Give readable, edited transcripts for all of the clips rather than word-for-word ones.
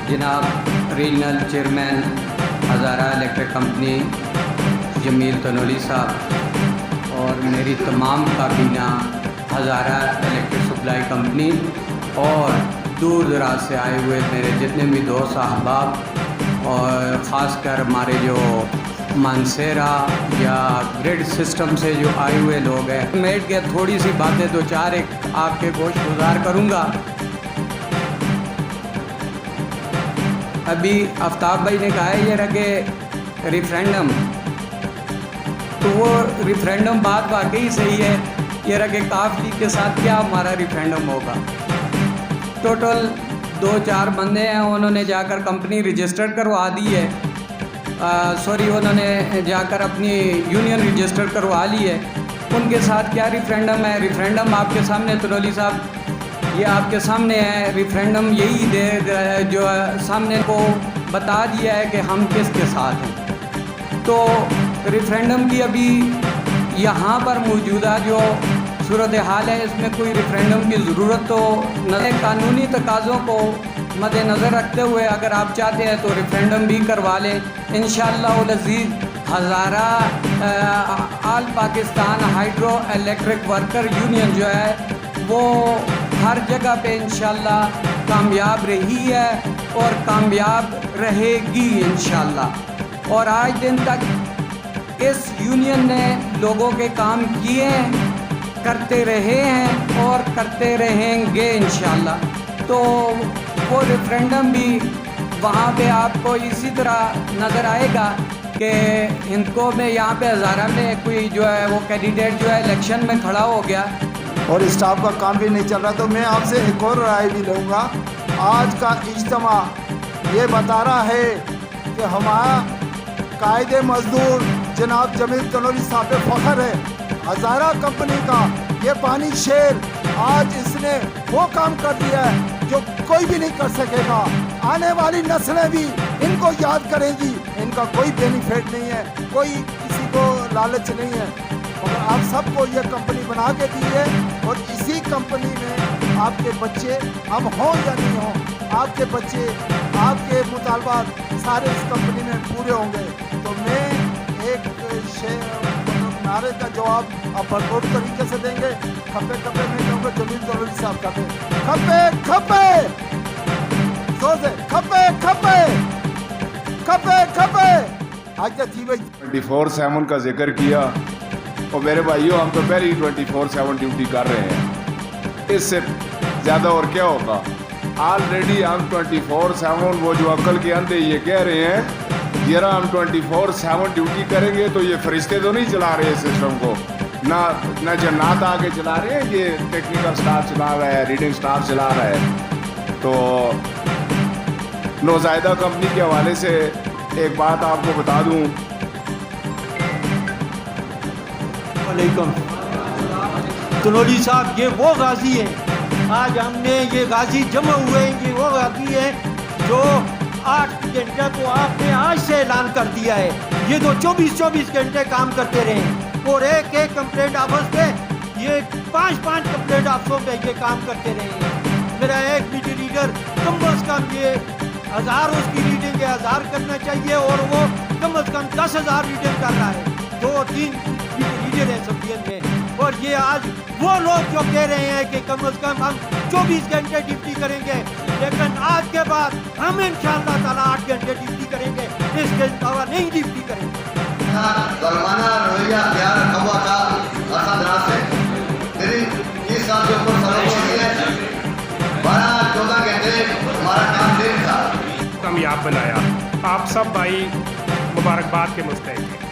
جناب regional chairman Hazara electric company Jameel Tanoli صاحب اور میری تمام کابینہ ہزارہ الیکٹرک سپلائی کمپنی اور دور دراز سے آئے ہوئے میرے جتنے بھی دوست احباب اور خاص کر ہمارے جو مانسیرا یا گریڈ سسٹم سے جو آئے ہوئے لوگ ہیں، میٹ کے تھوڑی سی باتیں دو چار ایک آپ کے گوش گزار کروں گا۔ ابھی آفتاب بھائی نے کہا ہے یہ رکھے ریفرینڈم، تو وہ ریفرینڈم بات واقعی صحیح ہے۔ یہ رکھے کاف لیگ کے ساتھ کیا ہمارا ریفرینڈم ہوگا؟ ٹوٹل 2-4 بندے ہیں، انہوں نے جا کر کمپنی رجسٹر کروا دی ہے، انہوں نے جا کر اپنی یونین رجسٹر کروا لی ہے۔ ان کے ساتھ کیا ریفرینڈم ہے؟ ریفرینڈم آپ کے سامنے تنولی صاحب یہ آپ کے سامنے ہے۔ ریفرینڈم یہی جو سامنے کو بتا دیا ہے کہ ہم کس کے ساتھ ہیں۔ تو ریفرینڈم کی ابھی یہاں پر موجودہ جو صورتحال ہے، اس میں کوئی ریفرینڈم کی ضرورت تو نئے قانونی تقاضوں کو مد نظر رکھتے ہوئے اگر آپ چاہتے ہیں تو ریفرینڈم بھی کروا لیں انشاءاللہ العزیز۔ Hazara all Pakistan hydro electric worker union جو ہے وہ ہر جگہ پہ انشاءاللہ کامیاب رہی ہے اور کامیاب رہے گی انشاءاللہ۔ اور آج دن تک اس یونین نے لوگوں کے کام کیے ہیں، کرتے رہے ہیں اور کرتے رہیں گے انشاءاللہ۔ تو وہ ریفرینڈم بھی وہاں پہ آپ کو اسی طرح نظر آئے گا کہ ہندکو میں یہاں پہ ہزارہ میں کوئی جو ہے وہ کینڈیڈیٹ جو ہے الیکشن میں کھڑا ہو گیا اور اسٹاف کا کام بھی نہیں چل رہا۔ تو میں آپ سے ایک اور رائے بھی لوں گا۔ آج کا اجتماع یہ بتا رہا ہے کہ ہمارا قائد مزدور جناب جمیل تنولی صاحب پہ فخر ہے۔ ہزارہ کمپنی کا یہ بانی شیر آج اس نے وہ کام کر دیا ہے جو کوئی بھی نہیں کر سکے گا۔ آنے والی نسلیں بھی ان کو یاد کریں گی۔ ان کا کوئی بینیفٹ نہیں ہے، کوئی کسی کو لالچ نہیں ہے، مگر آپ سب کو یہ کمپنی بنا کے دی ہے اور اسی کمپنی میں آپ کے بچے ہم ہوں یا نہیں ہوں، آپ کے بچے آپ کے مطالبات سارے اس کمپنی میں پورے ہوں گے۔ تو میں ایک نعرے کا جواب آپ بھرپور طریقے سے دیں گے۔ کھپے کھپے میں کہوں گا جمیل تنولی صاحب کھپے کھپے کھپے زور سے کھپے کھپے کھپے کھپے۔ آج کیا تھی بھائی 24/7 کا ذکر کیا اور میرے بھائیوں ہم تو پہلے ہی 24/7 ڈیوٹی کر رہے ہیں، اس سے زیادہ اور کیا ہوگا؟ آلریڈی ہم 24/7 وہ جو عقل کے اندھے یہ کہہ رہے ہیں ذرا ہم 24/7 ڈیوٹی کریں گے تو یہ فرشتے تو نہیں چلا رہے سسٹم کو، نہ جنات آگے چلا رہے ہیں، یہ ٹیکنیکل سٹاف چلا رہا ہے، ریڈنگ سٹاف چلا رہا ہے۔ تو نوزائیدہ کمپنی کے حوالے سے ایک بات آپ کو بتا دوں۔ علیکم تنولی صاحب، یہ وہ غازی ہیں، آج ہم نے یہ غازی جمع ہوئے ہیں، یہ وہ غازی ہیں جو 8 گھنٹے تو آپ نے آج سے اعلان کر دیا ہے، یہ تو 24 گھنٹے کام کرتے رہے ہیں اور ایک کمپلینٹ آفس پہ یہ 5 کمپلینٹ آفسوں پہ یہ کام کرتے رہے ہیں۔ میرا ایک میٹر ریڈر کم از کم یہ 1000 اس کی ریڈنگ ہے، 1000 کرنا چاہیے اور وہ کم از کم 10,000 ریڈنگ کر رہا ہے، 2-3 ریڈر ہیں سبڈیژن میں۔ اور یہ آج وہ لوگ جو کہہ رہے ہیں کہ کم از کم ہم 24 گھنٹے ڈیوٹی کریں گے، لیکن آج کے بعد ہم انشاءاللہ تعالیٰ 8 گھنٹے ڈیوٹی کریں گے، اس کے علاوہ نہیں ڈیوٹی کریں گے۔ ظالمانہ رویہ اختیار رکھا ہوا تھا عرصہ دراز سے، میری 30 سال کے اوپر سروس کی ہے، 12-14 گھنٹے ہمارا کام دیر تھا، کامیاب بنایا۔ آپ سب بھائی مبارکباد کے مستحق ہیں،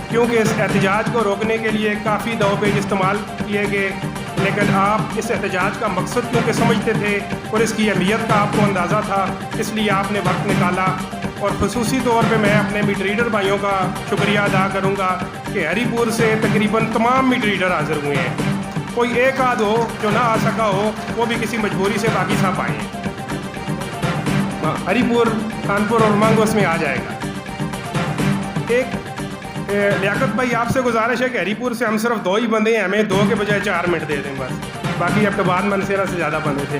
کیونکہ اس احتجاج کو روکنے کے لیے کافی دو پیج استعمال کیے گئے، لیکن آپ اس احتجاج کا مقصد کیونکہ سمجھتے تھے اور اس کی اہمیت کا آپ کو اندازہ تھا، اس لیے آپ نے وقت نکالا۔ اور خصوصی طور پہ میں اپنے میٹ ریڈر بھائیوں کا شکریہ ادا کروں گا کہ ہری پور سے تقریباً تمام میٹ ریڈر حاضر ہوئے ہیں، کوئی ایک آدھ ہو جو نہ آ سکا ہو وہ بھی کسی مجبوری سے باقی صاحب آئے ہیں۔ ہری پور، کانپور اور مانگو اس میں آ جائے گا۔ ایک لیاقت بھائی آپ سے گزارش ہے کہ ہری پور سے ہم صرف 2 ہی بندے ہیں، ہمیں 2 کے بجائے 4 منٹ دے دیں بس، باقی اب تو بعد منصیرہ سے زیادہ بندے تھے۔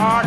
8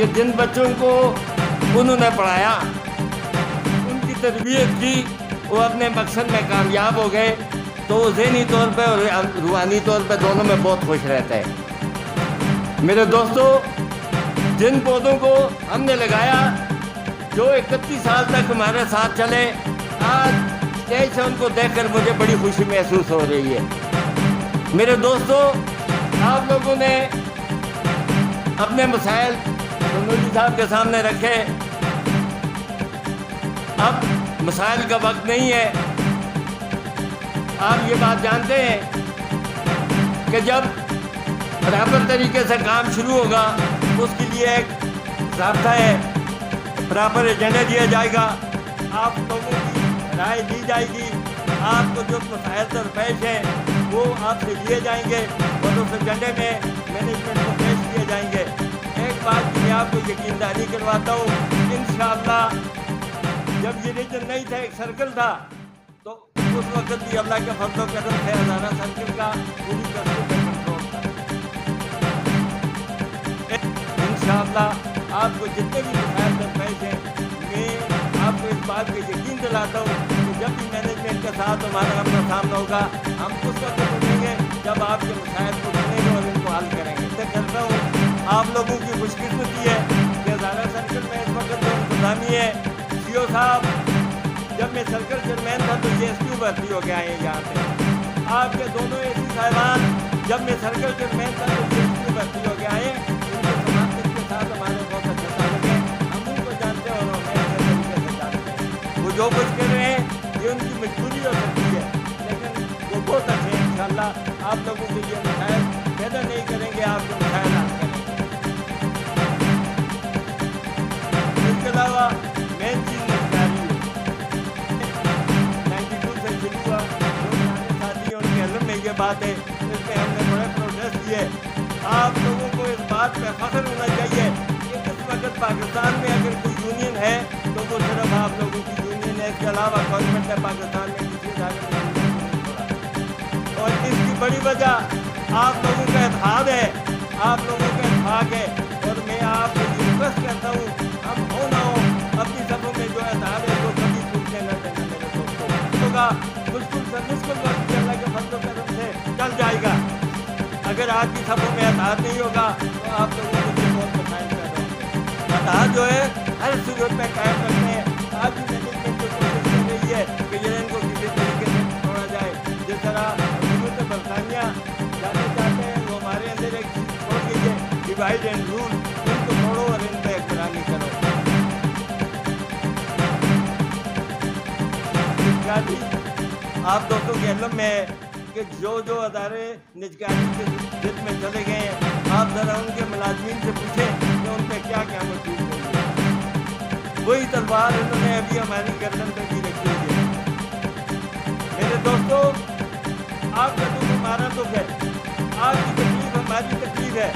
کہ جن بچوں کو انہوں نے پڑھایا، ان کی تربیت کی، وہ اپنے مقصد میں کامیاب ہو گئے، تو وہ ذہنی طور پہ اور روحانی طور پہ دونوں میں بہت خوش رہتا ہے۔ میرے دوستو، جن پودوں کو ہم نے لگایا جو 31 سال تک ہمارے ساتھ چلے، آج اسٹیج سے ان کو دیکھ کر مجھے بڑی خوشی محسوس ہو رہی ہے۔ میرے دوستو، آپ لوگوں نے اپنے مسائل تنوری صاحب کے سامنے رکھے۔ اب مسائل کا وقت نہیں ہے۔ آپ یہ بات جانتے ہیں کہ جب برابر طریقے سے کام شروع ہوگا اس کے لیے ایک ضابطہ ہے، برابر ایجنڈا دیا جائے گا، آپ لوگوں کی رائے دی جائے گی، آپ کو جو مسائل درپیش ہیں وہ آپ سے لیے جائیں گے اور اس ایجنڈے میں مینجمنٹ کو پیش کیے جائیں گے۔ ایک بات کی میں آپ کو یقین دہانی کرواتا ہوں، انشاءاللہ جب یہ ریجن نہیں تھا، ایک سرکل تھا، تو اس وقت بھی اللہ کے فضل و کرم سے ہزارہ سرکل کا پوری کسٹی پہ کنٹرول تھا۔ انشاءاللہ آپ کو جتنے بھی مسائل درپیش ہیں، میں آپ کو اس بات کا یقین دلاتا ہوں کہ جب بھی مینجمنٹ کے ساتھ ہمارا آمنا سامنا ہوگا، ہم اس وقت اٹھیں گے جب آپ کے مسائل کو سنیں گے اور ان کو حل کریں گے۔ اسے کرتا ہوں آپ لوگوں کی خوش قسمتی ہے کہ ہزارہ سرکل میں اس وقت جو انتظامی ہے، سی او صاحب جب میں سرکل چیئرمین تھا تو یہ ایس پی بھرتی ہو کے آئے ہیں یہاں پہ۔ آپ کے دونوں اے سی صاحبان جب میں سرکل چیئرمین تھا تو یہ ایس پی بھرتی ہو کے آئے ہیں۔ ان کے سماجت کے ساتھ ہمارے بہت اچھا تعلق ہے، ہم ان کو جانتے ہیں اور ہمیں اچھے طریقے سے جانتے ہیں۔ وہ جو کچھ کر رہے ہیں یہ ان کی مجبوری ہو سکتی ہے، لیکن وہ بہت اچھے ہیں۔ انشاءاللہ آپ لوگوں کے لیے مسائل پیدا نہیں کریں گے، آپ کے مسائل حل کریں گے۔ اس کے علاوہ مین چیز نجکاری ہے، 92 سے شروع ہوا، جو پرانے ساتھی ہیں ان کے علم میں یہ بات ہے، اس میں ہم نے بڑے پروٹیسٹ کیے۔ آپ لوگوں کو اس بات پہ فخر ہونا چاہیے کہ اس وقت پاکستان میں اگر کوئی یونین ہے تو وہ صرف آپ لوگوں کی یونین ہے، اس کے علاوہ گورنمنٹ نے پاکستان میں کسی ادارے میں یونین نہیں چھوڑا، اور اس کی بڑی وجہ آپ لوگوں کا اتحاد ہے، آپ لوگوں کا اتفاق ہے۔ اور میں آپ کو ریکویسٹ کرتا ہوں، ہم ہو نہ ہو اپنی سبوں میں جو اتحاد ہے وہ کبھی ٹوٹنے نہ دینا میرے دوستوں۔ ہوگا مشکل سے مشکل وقت اللہ کے فضل و کرم سے چل جائے گا۔ اگر آپ کی سبوں میں اتحاد نہیں ہوگا تو آپ لوگوں کے لیے بہت مسائل پیدا ہوں گے۔ اتحاد جو ہے ہر صورت میں قائم رکھنے ہیں۔ آج بھی مینجمنٹ کی کوشش کر رہی ہے کہ یہ ان کو کسی طریقے سے چھوڑا جائے، جس طرح حکومت برطانیہ جانے چاہتے ہیں، وہ ہمارے اندر ایک چیز چھوڑ گئی ہے، ڈیوائڈ اینڈ رول، ان کو چھوڑو اور ان پہ حکمرانی کرو۔ آپ دوستوں کے علم میں ہے کہ جو ادارے نجکاری کے ضد میں چلے گئے ہیں، آپ ذرا ان کے ملازمین سے پوچھیں کہ ان پہ کیا کیا مجبور ہو گئی۔ وہی تلوار انہوں نے ابھی ہماری گردن پہ بھی رکھی ہوئی ہے۔ میرے دوستو، آپ کا دکھ ہمارا دکھ ہے، آپ کی تکلیف ہماری تکلیف ہے۔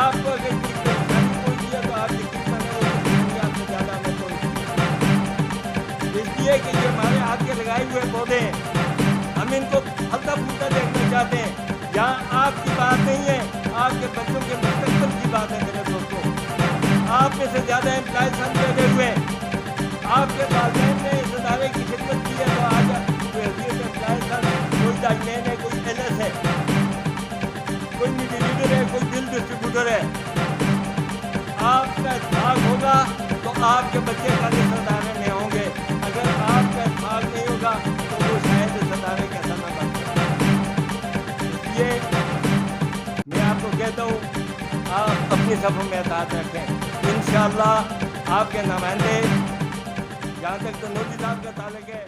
آپ کو اگر کوئی پریشانی پہنچی ہے تو آپ یقین کریں وہ پریشانی آپ سے زیادہ ہمیں پہنچی، اس لیے کہ یہ ہمارے ہاتھ کے لگائے ہوئے پودے ہیں، ہم ان کو پھلتا پھولتا دیکھنا چاہتے ہیں۔ یہاں آپ کی بات نہیں ہے، آپ کے بچوں کے مستقبل کی بات ہے۔ میرے دوستوں، آپ میں سے زیادہ امپلائز ہم بیٹھے ہوئے ہیں، آپ کے والدین نے اس ادارے کی خدمت کی ہے، تو آج کوئی حیثیت امپلائز ہے، کوئی ڈائمین ہے، کوئی ایل ایس ہے، کوئی میڈی لیڈر ہے، کوئی بل ڈسٹریبیوٹر ہے۔ آپ کا اتفاق ہوگا تو آپ کے بچے کل اس ادارے میں ہوں گے، اگر آپ کا اتفاق نہیں ہوگا تو وہ شاید اس ادارے کا ایسا نہ بن سکے۔ اس لیے میں آپ کو کہتا ہوں، آپ اپنی صفوں میں اتحاد رکھیں۔ انشاءاللہ آپ کے نمائندے، جہاں تک تنوری صاحب کا تعلق ہے،